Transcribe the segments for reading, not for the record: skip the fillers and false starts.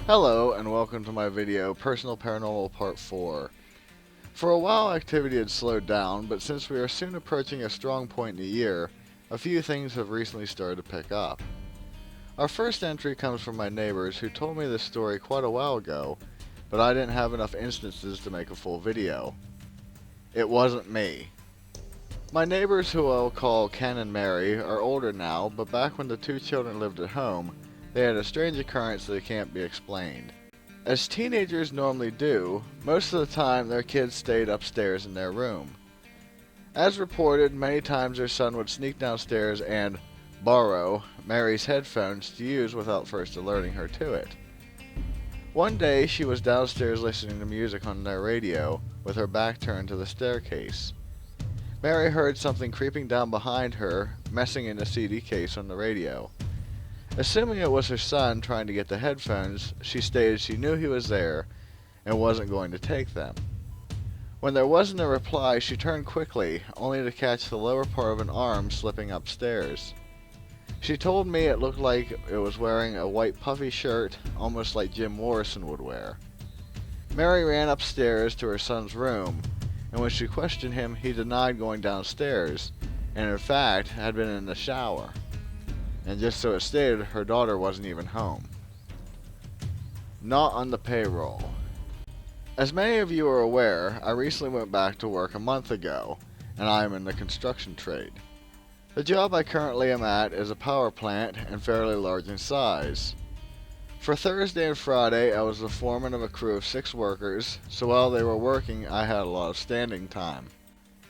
Hello and welcome to my video, Personal Paranormal Part 4. For a while activity had slowed down, but since we are soon approaching a strong point in the year, a few things have recently started to pick up. Our first entry comes from my neighbors who told me this story quite a while ago, but I didn't have enough instances to make a full video. It wasn't me. My neighbors, who I'll call Ken and Mary, are older now, but back when the two children lived at home, they had a strange occurrence that can't be explained. As teenagers normally do, most of the time their kids stayed upstairs in their room. As reported, many times their son would sneak downstairs and borrow Mary's headphones to use without first alerting her to it. One day she was downstairs listening to music on their radio with her back turned to the staircase. Mary heard something creeping down behind her, messing in the CD case on the radio. Assuming it was her son trying to get the headphones, she stated she knew he was there and wasn't going to take them. When there wasn't a reply, she turned quickly, only to catch the lower part of an arm slipping upstairs. She told me it looked like it was wearing a white puffy shirt, almost like Jim Morrison would wear. Mary ran upstairs to her son's room, and when she questioned him, he denied going downstairs, and in fact had been in the shower. And just so it stated, her daughter wasn't even home. Not on the payroll. As many of you are aware, I recently went back to work a month ago, and I am in the construction trade. The job I currently am at is a power plant and fairly large in size. For Thursday and Friday, I was the foreman of a crew of 6 workers, so while they were working, I had a lot of standing time.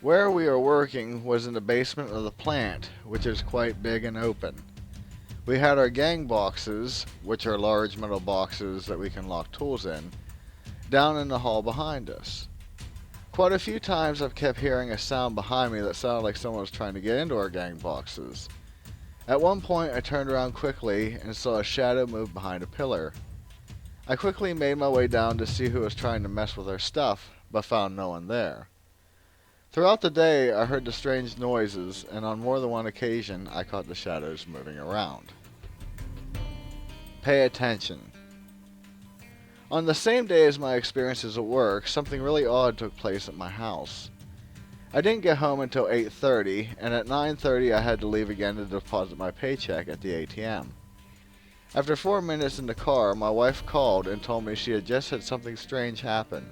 Where we are working was in the basement of the plant, which is quite big and open. We had our gang boxes, which are large metal boxes that we can lock tools in, down in the hall behind us. Quite a few times I've kept hearing a sound behind me that sounded like someone was trying to get into our gang boxes. At one point I turned around quickly and saw a shadow move behind a pillar. I quickly made my way down to see who was trying to mess with our stuff, but found no one there. Throughout the day, I heard the strange noises, and on more than one occasion, I caught the shadows moving around. Pay attention. On the same day as my experiences at work, something really odd took place at my house. I didn't get home until 8:30, and at 9:30 I had to leave again to deposit my paycheck at the ATM. After 4 minutes in the car, my wife called and told me she had just had something strange happen.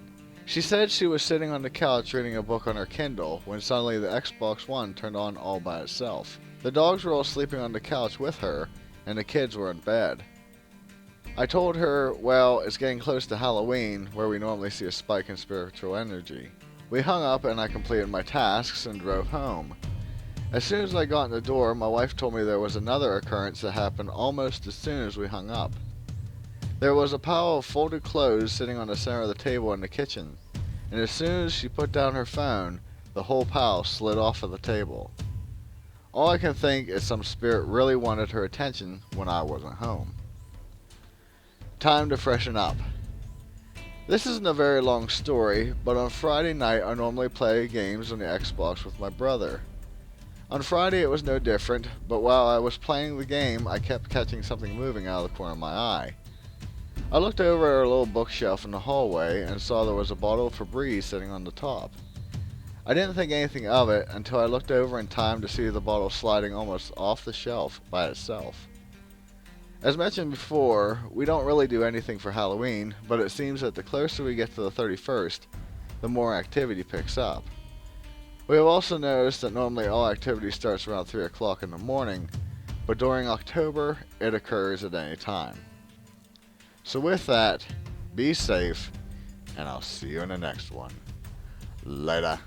She said she was sitting on the couch reading a book on her Kindle when suddenly the Xbox One turned on all by itself. The dogs were all sleeping on the couch with her, and the kids were in bed. I told her, well, it's getting close to Halloween, where we normally see a spike in spiritual energy. We hung up and I completed my tasks and drove home. As soon as I got in the door, my wife told me there was another occurrence that happened almost as soon as we hung up. There was a pile of folded clothes sitting on the center of the table in the kitchen, and as soon as she put down her phone, the whole pile slid off of the table. All I can think is some spirit really wanted her attention when I wasn't home. Time to freshen up. This isn't a very long story, but on Friday night I normally play games on the Xbox with my brother. On Friday it was no different, but while I was playing the game, I kept catching something moving out of the corner of my eye. I looked over at our little bookshelf in the hallway and saw there was a bottle of Febreze sitting on the top. I didn't think anything of it until I looked over in time to see the bottle sliding almost off the shelf by itself. As mentioned before, we don't really do anything for Halloween, but it seems that the closer we get to the 31st, the more activity picks up. We have also noticed that normally all activity starts around 3 o'clock in the morning, but during October, it occurs at any time. So with that, be safe, and I'll see you in the next one. Later.